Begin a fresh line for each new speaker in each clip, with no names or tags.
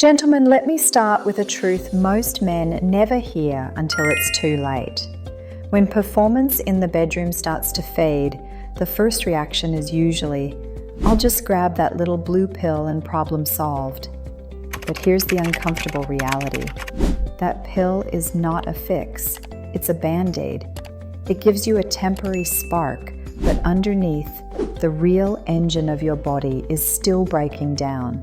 Gentlemen, let me start with a truth most men never hear until it's too late. When performance in the bedroom starts to fade, the first reaction is usually, "I'll just grab that little blue pill and problem solved." But here's the uncomfortable reality. That pill is not a fix, it's a band-aid. It gives you a temporary spark, but underneath, the real engine of your body is still breaking down.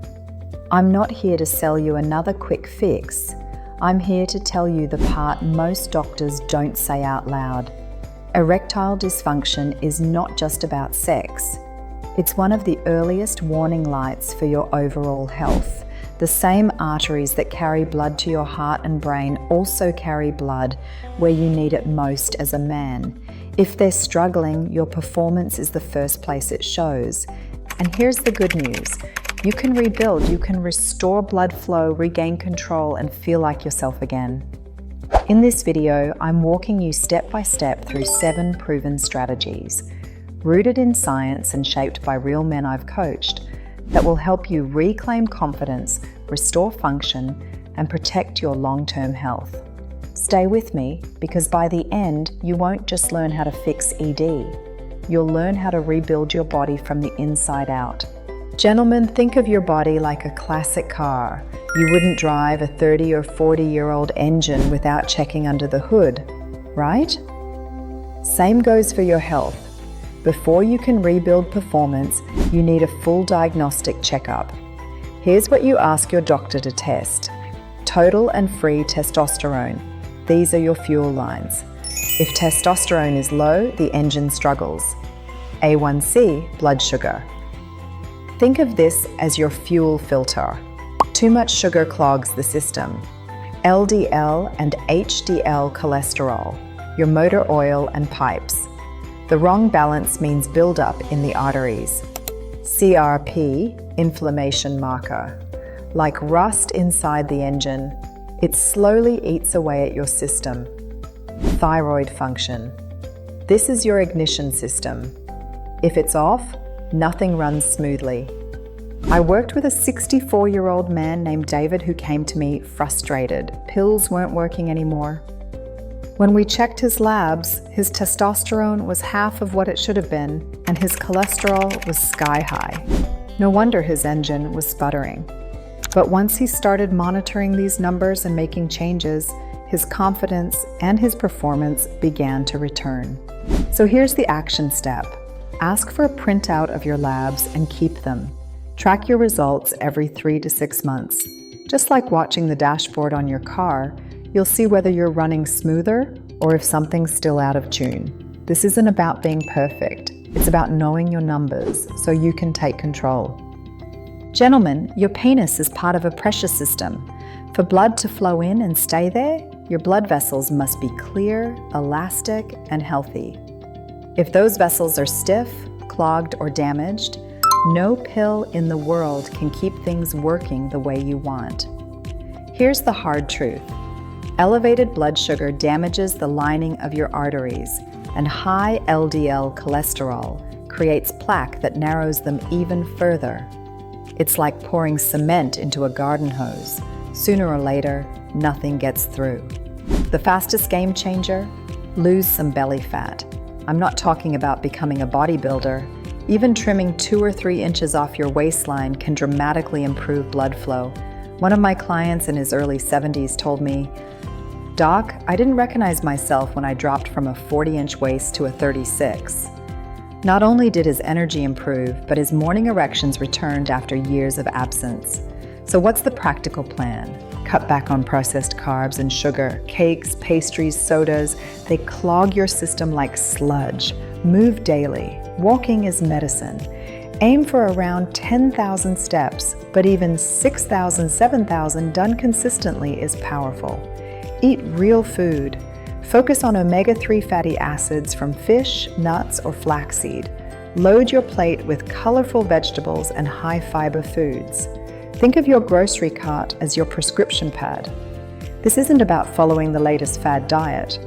I'm not here to sell you another quick fix. I'm here to tell you the part most doctors don't say out loud. Erectile dysfunction is not just about sex. It's one of the earliest warning lights for your overall health. The same arteries that carry blood to your heart and brain also carry blood where you need it most as a man. If they're struggling, your performance is the first place it shows. And here's the good news. You can rebuild, you can restore blood flow, regain control, and feel like yourself again. In this video, I'm walking you step by step through 7 proven strategies, rooted in science and shaped by real men I've coached, that will help you reclaim confidence, restore function, and protect your long-term health. Stay with me, because by the end, you won't just learn how to fix ED. You'll learn how to rebuild your body from the inside out. Gentlemen, think of your body like a classic car. You wouldn't drive a 30 or 40-year-old engine without checking under the hood, right? Same goes for your health. Before you can rebuild performance, you need a full diagnostic checkup. Here's what you ask your doctor to test. Total and free testosterone. These are your fuel lines. If testosterone is low, the engine struggles. A1C, blood sugar. Think of this as your fuel filter. Too much sugar clogs the system. LDL and HDL cholesterol, your motor oil and pipes. The wrong balance means buildup in the arteries. CRP, inflammation marker. Like rust inside the engine, it slowly eats away at your system. Thyroid function. This is your ignition system. If it's off, nothing runs smoothly. I worked with a 64-year-old man named David who came to me frustrated. Pills weren't working anymore. When we checked his labs, his testosterone was half of what it should have been, and his cholesterol was sky high. No wonder his engine was sputtering. But once he started monitoring these numbers and making changes, his confidence and his performance began to return. So here's the action step. Ask for a printout of your labs and keep them. Track your results every 3 to 6 months. Just like watching the dashboard on your car, you'll see whether you're running smoother or if something's still out of tune. This isn't about being perfect. It's about knowing your numbers so you can take control. Gentlemen, your penis is part of a pressure system. For blood to flow in and stay there, your blood vessels must be clear, elastic, and healthy. If those vessels are stiff, clogged, or damaged, no pill in the world can keep things working the way you want. Here's the hard truth. Elevated blood sugar damages the lining of your arteries, and high LDL cholesterol creates plaque that narrows them even further. It's like pouring cement into a garden hose. Sooner or later, nothing gets through. The fastest game changer? Lose some belly fat. I'm not talking about becoming a bodybuilder. Even trimming 2 or 3 inches off your waistline can dramatically improve blood flow. One of my clients in his early 70s told me, "Doc, I didn't recognize myself when I dropped from a 40-inch waist to a 36. Not only did his energy improve, but his morning erections returned after years of absence. So what's the practical plan? Cut back on processed carbs and sugar. Cakes, pastries, sodas, they clog your system like sludge. Move daily. Walking is medicine. Aim for around 10,000 steps, but even 6,000, 7,000 done consistently is powerful. Eat real food. Focus on omega-3 fatty acids from fish, nuts, or flaxseed. Load your plate with colorful vegetables and high-fiber foods. Think of your grocery cart as your prescription pad. This isn't about following the latest fad diet.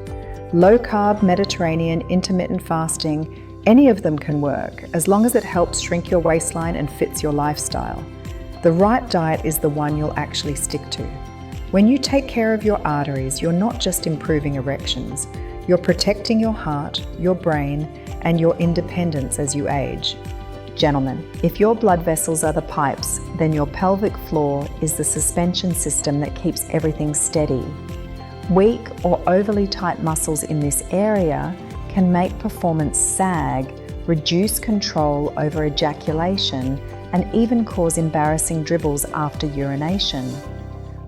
Low-carb, Mediterranean, intermittent fasting, any of them can work, as long as it helps shrink your waistline and fits your lifestyle. The right diet is the one you'll actually stick to. When you take care of your arteries, you're not just improving erections, you're protecting your heart, your brain, and your independence as you age. Gentlemen, if your blood vessels are the pipes, then your pelvic floor is the suspension system that keeps everything steady. Weak or overly tight muscles in this area can make performance sag, reduce control over ejaculation, and even cause embarrassing dribbles after urination.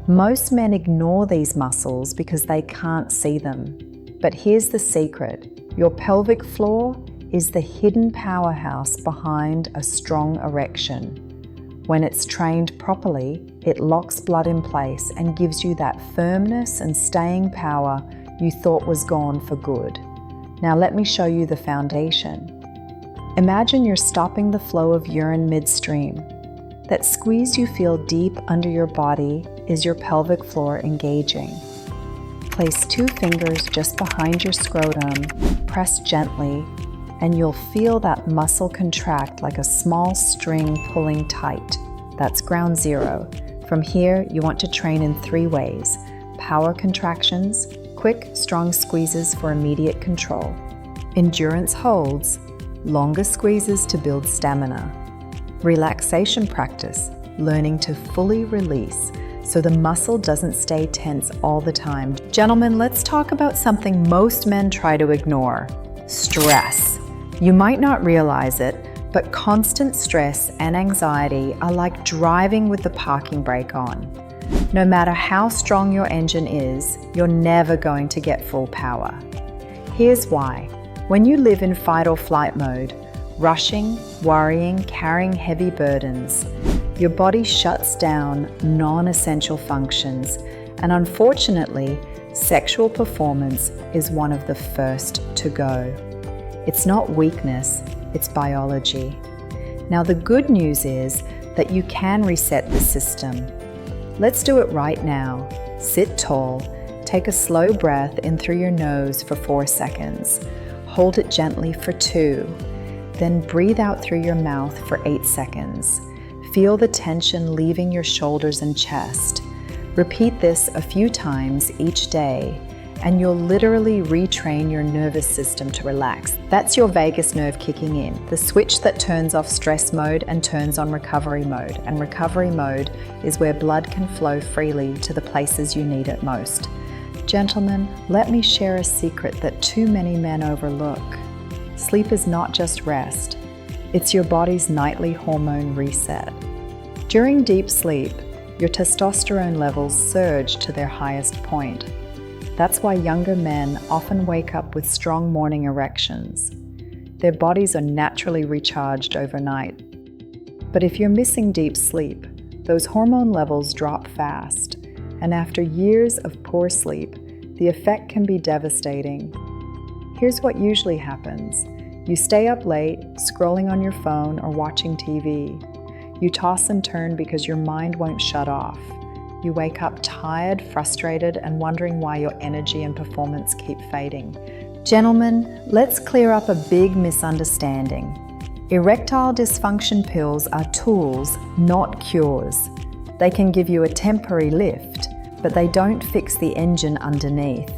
Most men ignore these muscles because they can't see them. But here's the secret: your pelvic floor is the hidden powerhouse behind a strong erection. When it's trained properly, it locks blood in place and gives you that firmness and staying power you thought was gone for good. Now let me show you the foundation. Imagine you're stopping the flow of urine midstream. That squeeze you feel deep under your body is your pelvic floor engaging. Place 2 fingers just behind your scrotum, press gently, and you'll feel that muscle contract like a small string pulling tight. That's ground zero. From here, you want to train in 3 ways: power contractions, quick, strong squeezes for immediate control, endurance holds, longer squeezes to build stamina, relaxation practice, learning to fully release so the muscle doesn't stay tense all the time. Gentlemen, let's talk about something most men try to ignore: stress. You might not realize it, but constant stress and anxiety are like driving with the parking brake on. No matter how strong your engine is, you're never going to get full power. Here's why. When you live in fight or flight mode, rushing, worrying, carrying heavy burdens, your body shuts down non-essential functions, and unfortunately, sexual performance is one of the first to go. It's not weakness, it's biology. Now the good news is that you can reset the system. Let's do it right now. Sit tall, take a slow breath in through your nose for 4 seconds. Hold it gently for 2, then breathe out through your mouth for 8 seconds. Feel the tension leaving your shoulders and chest. Repeat this a few times each day, and you'll literally retrain your nervous system to relax. That's your vagus nerve kicking in, the switch that turns off stress mode and turns on recovery mode. And recovery mode is where blood can flow freely to the places you need it most. Gentlemen, let me share a secret that too many men overlook. Sleep is not just rest, it's your body's nightly hormone reset. During deep sleep, your testosterone levels surge to their highest point. That's why younger men often wake up with strong morning erections. Their bodies are naturally recharged overnight. But if you're missing deep sleep, those hormone levels drop fast, and after years of poor sleep, the effect can be devastating. Here's what usually happens. You stay up late, scrolling on your phone or watching TV. You toss and turn because your mind won't shut off. You wake up tired, frustrated, and wondering why your energy and performance keep fading. Gentlemen, let's clear up a big misunderstanding. Erectile dysfunction pills are tools, not cures. They can give you a temporary lift, but they don't fix the engine underneath.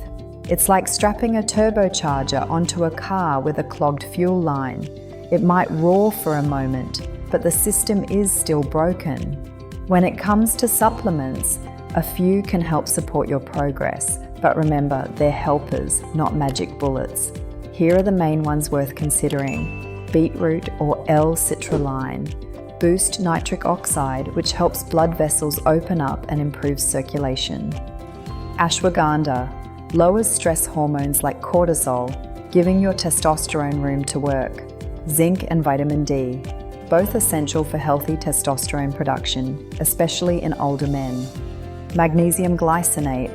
It's like strapping a turbocharger onto a car with a clogged fuel line. It might roar for a moment, but the system is still broken. When it comes to supplements, a few can help support your progress, but remember, they're helpers, not magic bullets. Here are the main ones worth considering: beetroot or L-citrulline, boost nitric oxide, which helps blood vessels open up and improves circulation; ashwagandha lowers stress hormones like cortisol, giving your testosterone room to work; zinc and vitamin D, both essential for healthy testosterone production, especially in older men; magnesium glycinate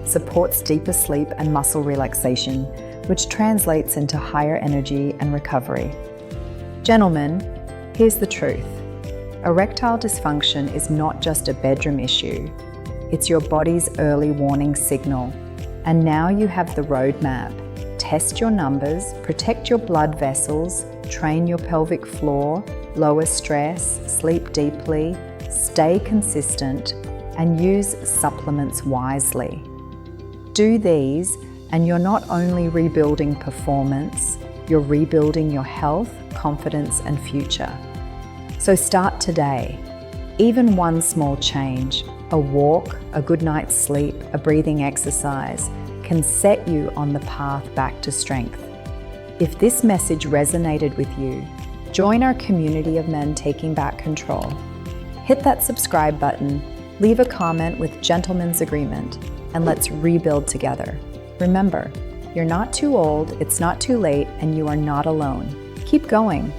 supports deeper sleep and muscle relaxation, which translates into higher energy and recovery. Gentlemen, here's the truth. Erectile dysfunction is not just a bedroom issue. It's your body's early warning signal. And now you have the roadmap. Test your numbers, protect your blood vessels, train your pelvic floor, lower stress, sleep deeply, stay consistent, and use supplements wisely. Do these, and you're not only rebuilding performance, you're rebuilding your health, confidence, and future. So start today. Even one small change, a walk, a good night's sleep, a breathing exercise, can set you on the path back to strength. If this message resonated with you, join our community of men taking back control. Hit that subscribe button, leave a comment with gentleman's agreement, and let's rebuild together. Remember, you're not too old, it's not too late, and you are not alone. Keep going.